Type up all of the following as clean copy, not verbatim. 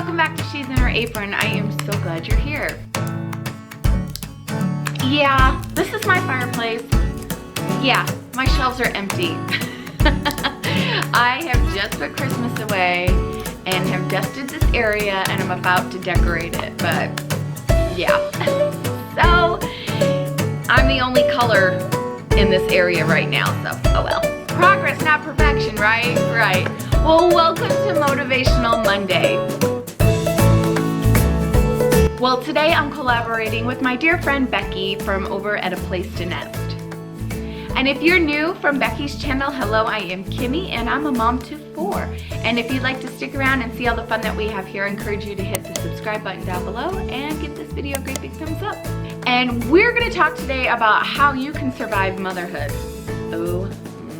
welcome back to She's in Her Apron. I am so glad you're here. Yeah, this is my fireplace. Yeah, my shelves are empty. I have just put Christmas away and have dusted this area and I'm about to decorate it, but yeah. So, I'm the only color in this area right now, so oh well. Progress, not perfection, right? Right. Well, welcome to Motivational Monday. Well, today I'm collaborating with my dear friend Becky from over at A Place to Nest. And if you're new from Becky's channel, hello, I am Kimmy and I'm a mom to 4. And if you'd like to stick around and see all the fun that we have here, I encourage you to hit the subscribe button down below and give this video a great big thumbs up. And we're gonna talk today about how you can survive motherhood. Oh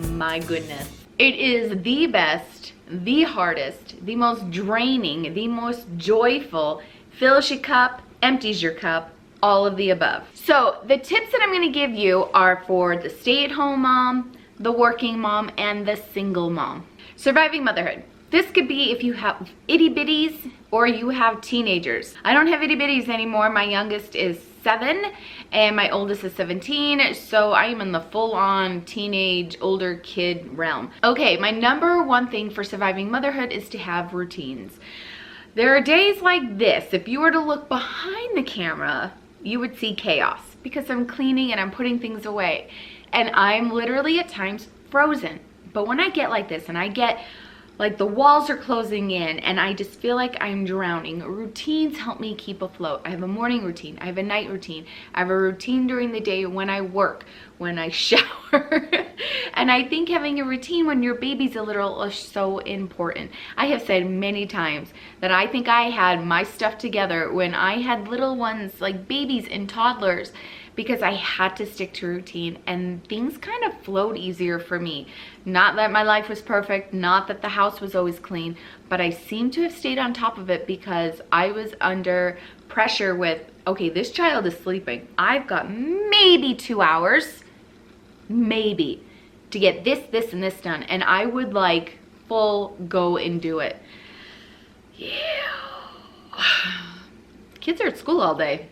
my goodness. It is the best, the hardest, the most draining, the most joyful, fills your cup, empties your cup, all of the above. So the tips that I'm going to give you are for the stay-at-home mom, the working mom, and the single mom. Surviving motherhood. This could be if you have itty-bitties or you have teenagers. I don't have itty-bitties anymore. My youngest is 7 and my oldest is 17, so I am in the full-on teenage, older kid realm. Okay, my number one thing for surviving motherhood is to have routines. There are days like this. If you were to look behind the camera, you would see chaos because I'm cleaning and I'm putting things away. And I'm literally at times frozen. But when I get like this and I get like the walls are closing in and I just feel like I'm drowning, routines help me keep afloat. I have a morning routine, I have a night routine, I have a routine during the day when I work, when I shower. And I think having a routine when your baby's a little is so important. I have said many times that I think I had my stuff together when I had little ones like babies and toddlers, because I had to stick to routine and things kind of flowed easier for me. Not that my life was perfect, not that the house was always clean, but I seem to have stayed on top of it because I was under pressure with, okay, this child is sleeping. I've got maybe 2 hours, maybe, to get this, this, and this done. And I would like full go and do it. Yeah. Kids are at school all day.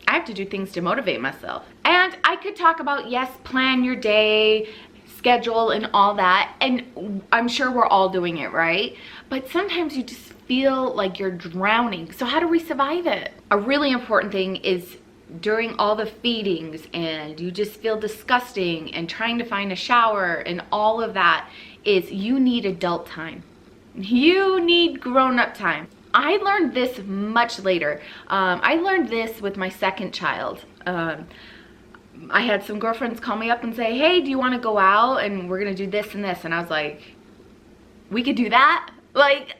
I have to do things to motivate myself. And I could talk about, yes, plan your day, schedule and all that. And I'm sure we're all doing it, right? But sometimes you just feel like you're drowning. So how do we survive it? A really important thing is during all the feedings and you just feel disgusting and trying to find a shower and all of that is you need adult time. You need grown-up time. I learned this much later. I learned this with my second child. I had some girlfriends call me up and say, hey, do you want to go out and we're going to do this and this? And I was like, we could do that? Like,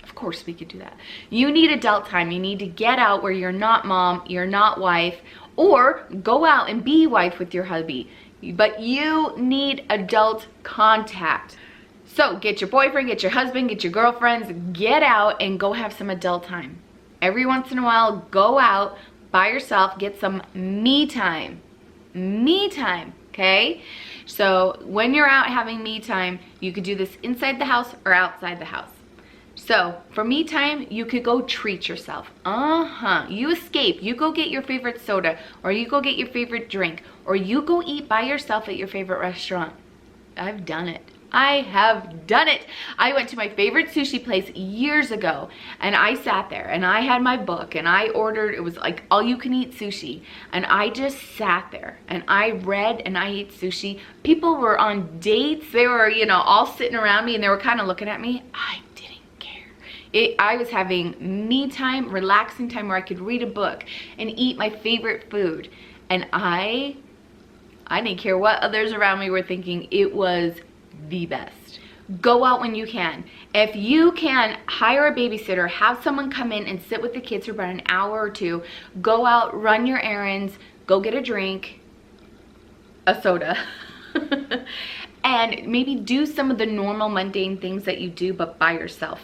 of course we could do that. You need adult time. You need to get out where you're not mom, you're not wife, or go out and be wife with your hubby. But you need adult contact. So get your boyfriend, get your husband, get your girlfriends, get out and go have some adult time. Every once in a while, go out by yourself, get some me time. Me time, okay? So when you're out having me time, you could do this inside the house or outside the house. So for me time, you could go treat yourself. You escape. You go get your favorite soda, or you go get your favorite drink, or you go eat by yourself at your favorite restaurant. I've done it. I have done it. I went to my favorite sushi place years ago and I sat there and I had my book and I ordered, it was like all you can eat sushi. And I just sat there and I read and I ate sushi. People were on dates. They were, you know, all sitting around me and they were kind of looking at me. I didn't care. I was having me time, relaxing time where I could read a book and eat my favorite food. And I didn't care what others around me were thinking. It was the best. Go out when you can. If you can, hire a babysitter, have someone come in and sit with the kids for about an hour or two, go out, run your errands, go get a drink, a soda, and maybe do some of the normal mundane things that you do but by yourself.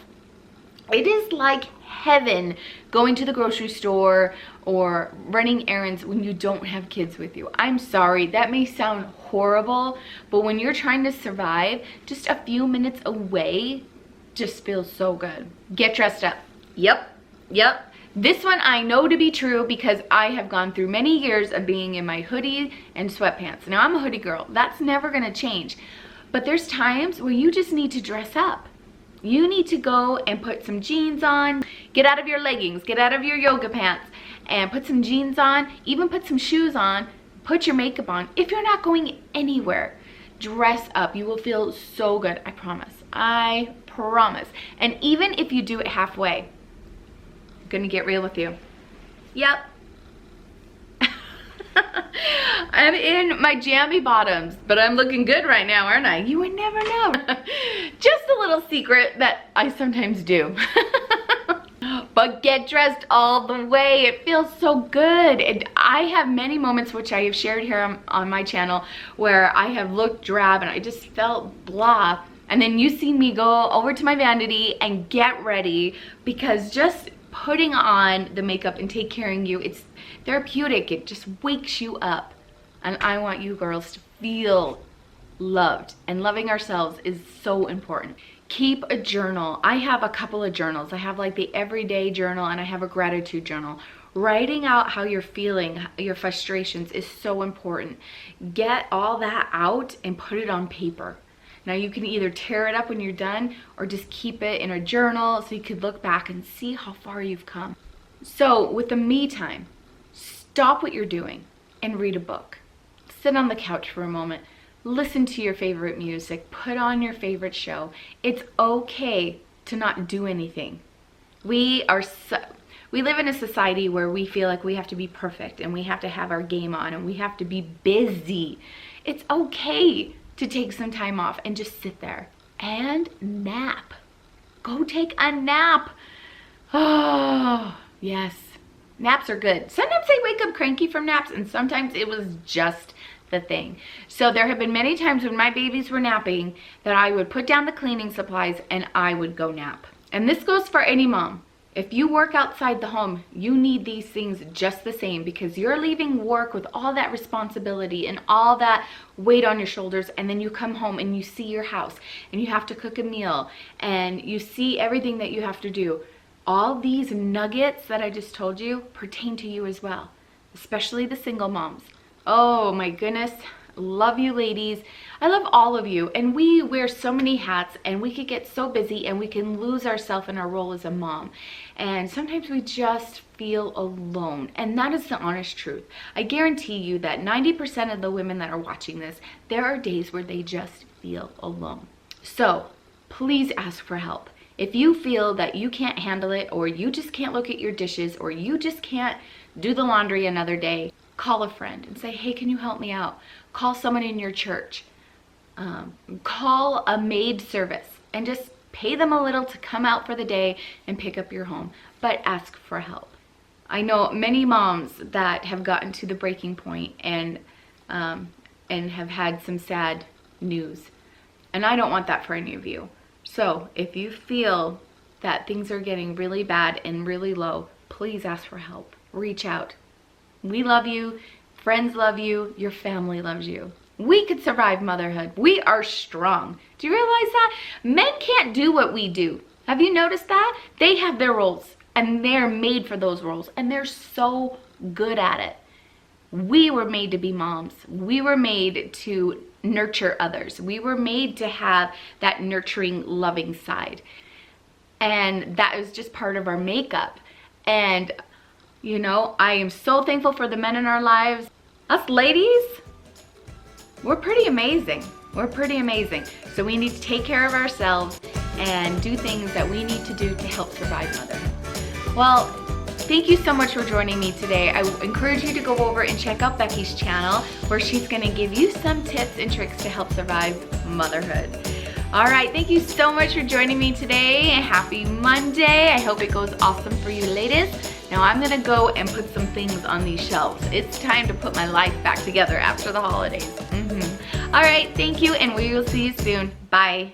It is like heaven going to the grocery store or running errands when you don't have kids with you. I'm sorry, that may sound horrible, but when you're trying to survive, just a few minutes away just feels so good. Get dressed up. Yep. This one I know to be true because I have gone through many years of being in my hoodie and sweatpants. Now I'm a hoodie girl. That's never gonna change. But there's times where you just need to dress up. You need to go and put some jeans on, get out of your leggings, get out of your yoga pants, and put some jeans on, even put some shoes on, put your makeup on. If you're not going anywhere, dress up. You will feel so good, I promise. I promise. And even if you do it halfway, I'm gonna get real with you. Yep. I'm in my jammy bottoms, but I'm looking good right now, aren't I? You would never know. Just a little secret that I sometimes do. But get dressed all the way. It feels so good. And I have many moments, which I have shared here on my channel, where I have looked drab and I just felt blah. And then you see me go over to my vanity and get ready, because just putting on the makeup and take care of you, it's therapeutic. It just wakes you up. And I want you girls to feel loved, and loving ourselves is so important. Keep a journal. I have a couple of journals. I have like the everyday journal and I have a gratitude journal. Writing out how you're feeling, your frustrations, is so important. Get all that out and put it on paper. Now you can either tear it up when you're done or just keep it in a journal so you could look back and see how far you've come. So with the me time, stop what you're doing and read a book. Sit on the couch for a moment. Listen to your favorite music. Put on your favorite show. It's okay to not do anything. We live in a society where we feel like we have to be perfect and we have to have our game on and we have to be busy. It's okay to take some time off and just sit there and nap. Go take a nap. Oh, yes. Naps are good. Sometimes I wake up cranky from naps, and sometimes it was just the thing. So there have been many times when my babies were napping that I would put down the cleaning supplies and I would go nap. And this goes for any mom. If you work outside the home, you need these things just the same, because you're leaving work with all that responsibility and all that weight on your shoulders, and then you come home and you see your house and you have to cook a meal and you see everything that you have to do. All these nuggets that I just told you pertain to you as well, especially the single moms. Oh my goodness, love you ladies. I love all of you, and we wear so many hats and we could get so busy and we can lose ourselves in our role as a mom. And sometimes we just feel alone, and that is the honest truth. I guarantee you that 90% of the women that are watching this, there are days where they just feel alone. So please ask for help. If you feel that you can't handle it, or you just can't look at your dishes, or you just can't do the laundry another day, call a friend and say, hey, can you help me out? Call someone in your church. Call a maid service and just pay them a little to come out for the day and pick up your home. But ask for help. I know many moms that have gotten to the breaking point and have had some sad news. And I don't want that for any of you. So if you feel that things are getting really bad and really low, please ask for help. Reach out. We love you. Friends love you. Your family loves you. We could survive motherhood. We are strong. Do you realize that? Men can't do what we do. Have you noticed that? They have their roles and they're made for those roles, and they're so good at it. We were made to be moms. We were made to nurture others. We were made to have that nurturing, loving side. And that is just part of our makeup. And, you know, I am so thankful for the men in our lives. Us ladies, we're pretty amazing. We're pretty amazing. So we need to take care of ourselves and do things that we need to do to help survive motherhood. Well, thank you so much for joining me today. I encourage you to go over and check out Becky's channel, where she's going to give you some tips and tricks to help survive motherhood. All right, thank you so much for joining me today. Happy Monday. I hope it goes awesome for you ladies. Now I'm going to go and put some things on these shelves. It's time to put my life back together after the holidays. All right, thank you, and we will see you soon. Bye.